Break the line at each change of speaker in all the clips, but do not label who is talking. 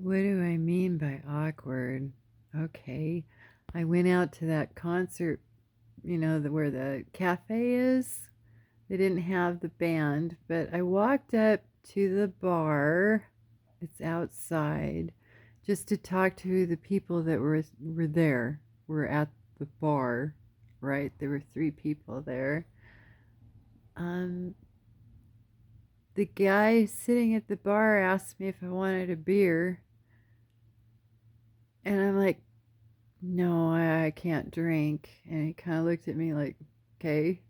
What do I mean by awkward? Okay. I went out to that concert, where the cafe is. They didn't have the band, but I walked up to the bar. It's outside, just to talk to the people that were there. Were at the bar, right? There were three people there. Um, the guy sitting at the bar asked me if I wanted a beer, and I'm like, no, I can't drink. And he kind of looked at me like, okay.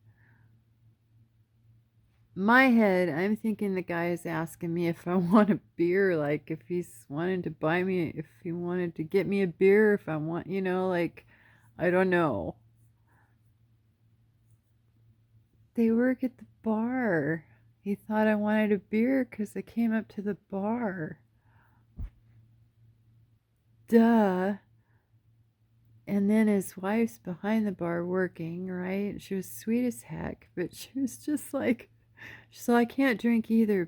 My head, I'm thinking the guy is asking me if I want a beer, like if he's wanting to buy me, if he wanted to get me a beer, if I want, like, I don't know. They work at the bar. He thought I wanted a beer because I came up to the bar. Duh. And then his wife's behind the bar working, right? She was sweet as heck, but she was just like, so I can't drink either,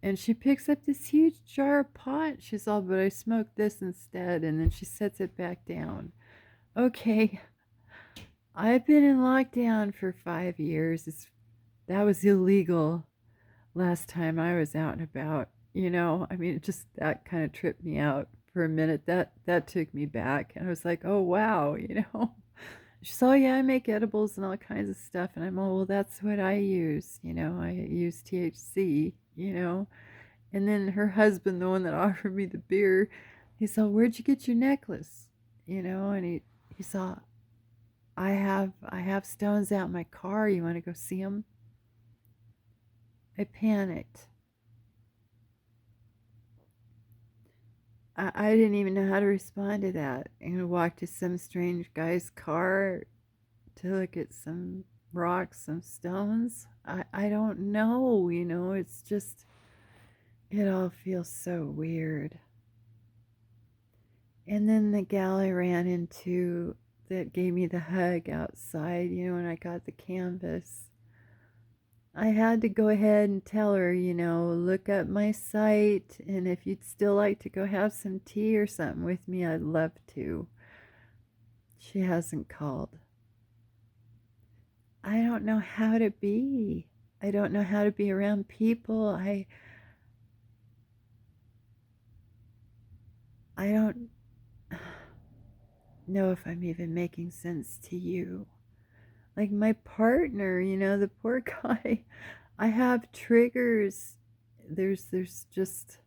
and she picks up this huge jar of pot. She's all, but I smoked this instead. And then she sets it back down. Okay, I've been in lockdown for 5 years. That was illegal last time I was out and about. I mean, it just that kind of tripped me out for a minute. That took me back. And I was like, oh, wow. She's, oh yeah, I make edibles and all kinds of stuff. And I'm, oh, well, that's what I use. I use THC. And then her husband, the one that offered me the beer, he said, where'd you get your necklace? And he saw, I have stones out in my car. You want to go see them? I panicked. I didn't even know how to respond to that. And I walked to some strange guy's car to look at some rocks, some stones. I don't know, it's just, it all feels so weird. And then the gal I ran into that gave me the hug outside, when I got the canvas, I had to go ahead and tell her, look up my site, and if you'd still like to go have some tea or something with me, I'd love to. She hasn't called. I don't know how to be. I don't know how to be around people. I don't know if I'm even making sense to you. Like my partner, the poor guy, I have triggers. There's just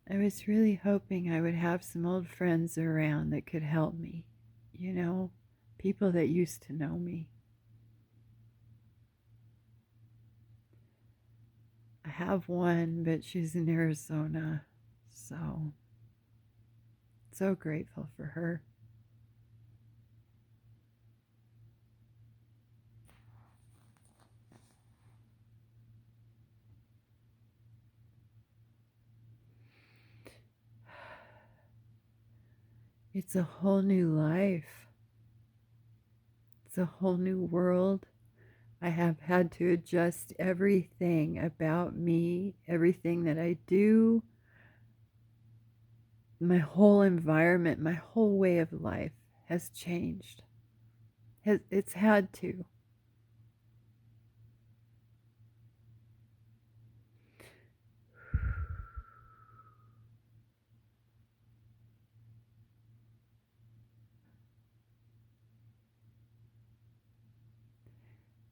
I was really hoping I would have some old friends around that could help me, you know, people that used to know me. I have one, but she's in Arizona, so grateful for her. It's a whole new life. It's a whole new world. I have had to adjust everything about me, everything that I do, my whole environment, my whole way of life has changed. It's had to.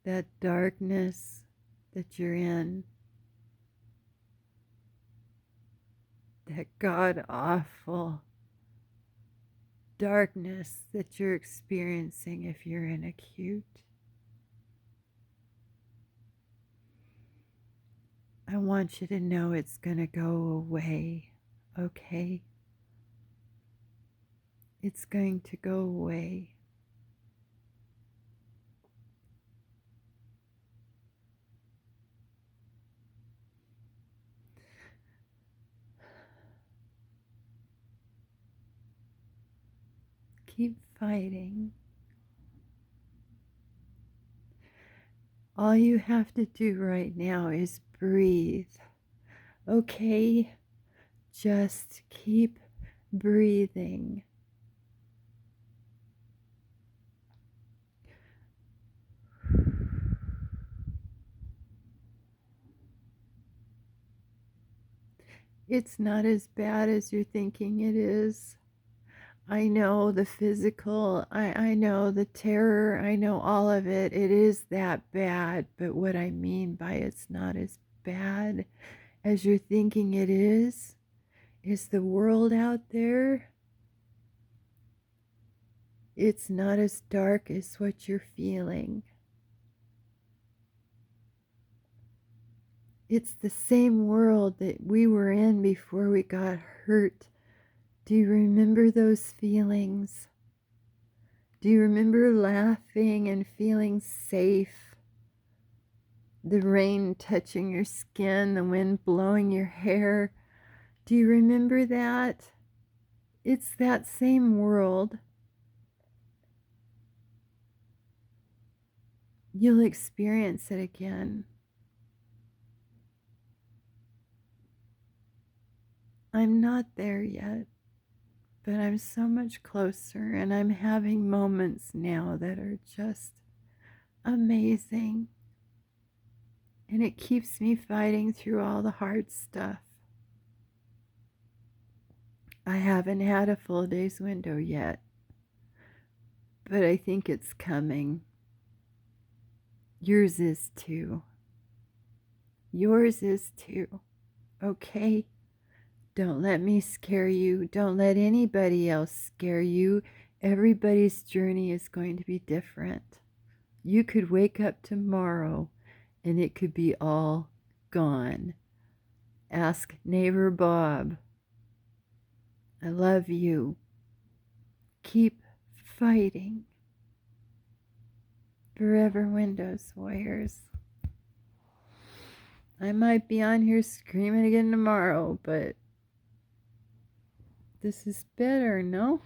That darkness that you're in, that god awful darkness that you're experiencing if you're in acute. I want you to know it's going to go away, okay? It's going to go away. Keep fighting. All you have to do right now is breathe. Okay? Just keep breathing. It's not as bad as you're thinking it is. I know the physical, I know the terror, I know all of it. It is that bad, but what I mean by it's not as bad as you're thinking it is the world out there. It's not as dark as what you're feeling. It's the same world that we were in before we got hurt. Do you remember those feelings? Do you remember laughing and feeling safe? The rain touching your skin, the wind blowing your hair. Do you remember that? It's that same world. You'll experience it again. I'm not there yet, but I'm so much closer, and I'm having moments now that are just amazing. And it keeps me fighting through all the hard stuff. I haven't had a full day's window yet, but I think it's coming. Yours is too. Yours is too. Okay? Don't let me scare you. Don't let anybody else scare you. Everybody's journey is going to be different. You could wake up tomorrow and it could be all gone. Ask neighbor Bob. I love you. Keep fighting. Forever Windows Warriors. I might be on here screaming again tomorrow, but this is better, no?